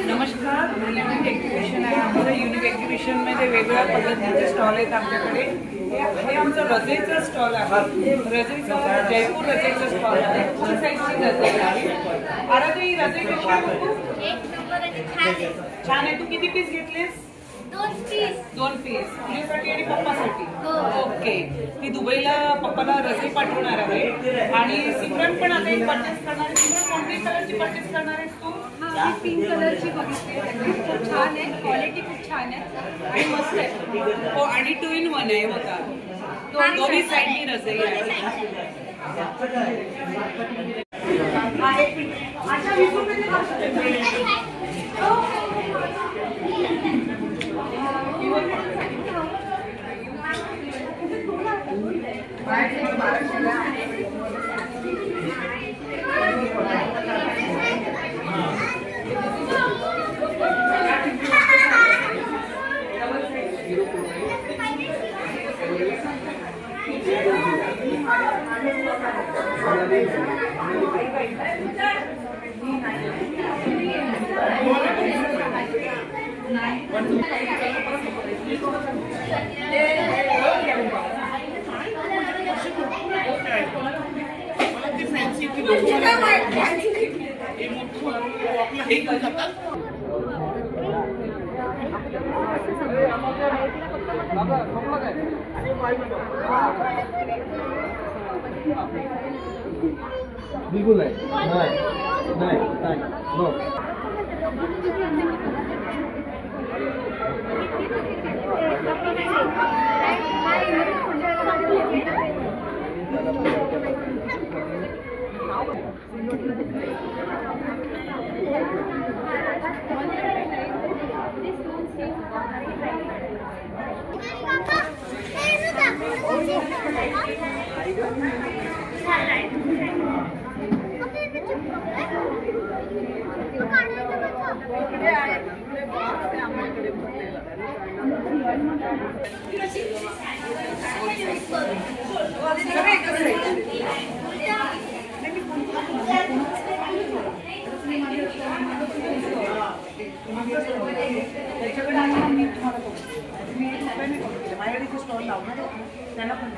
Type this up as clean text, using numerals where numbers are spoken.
नमस्कार. Unique exhibition आहे आमचं. युनिक एक्झिबिशनमध्ये वेगवेगळ्या पद्धतीचे स्टॉल आहेत आमच्याकडे. हे आमचं रजेचं स्टॉल आहे. रजेचं जयपूर रजेचं स्टॉल आहे. फुल साईजची रजे आहे. आता ही रजे कशी आहे तू? छान आहे. तू किती पीस घेतलेस? 2 पीस. तुझ्यासाठी आणि पप्पासाठी? ओके. ती दुबईला पप्पाला रजे पाठवणार आहे आणि सिमरन पण आता एक परचेस करणार आहे. सिमरन कोणत्या कलरची परचेस करणार आहेस तू? पिंक कलरची बघितली, खूप छान आहे, क्वालिटी खूप छान आहे आणि मस्त आहे. हो आणि 2 in 1 आहे बघा. दोन्ही साईडनी रजे आहे. बिल्कुल नहीं नो माझ्याकडे स्टॉल लावणार त्यांना पण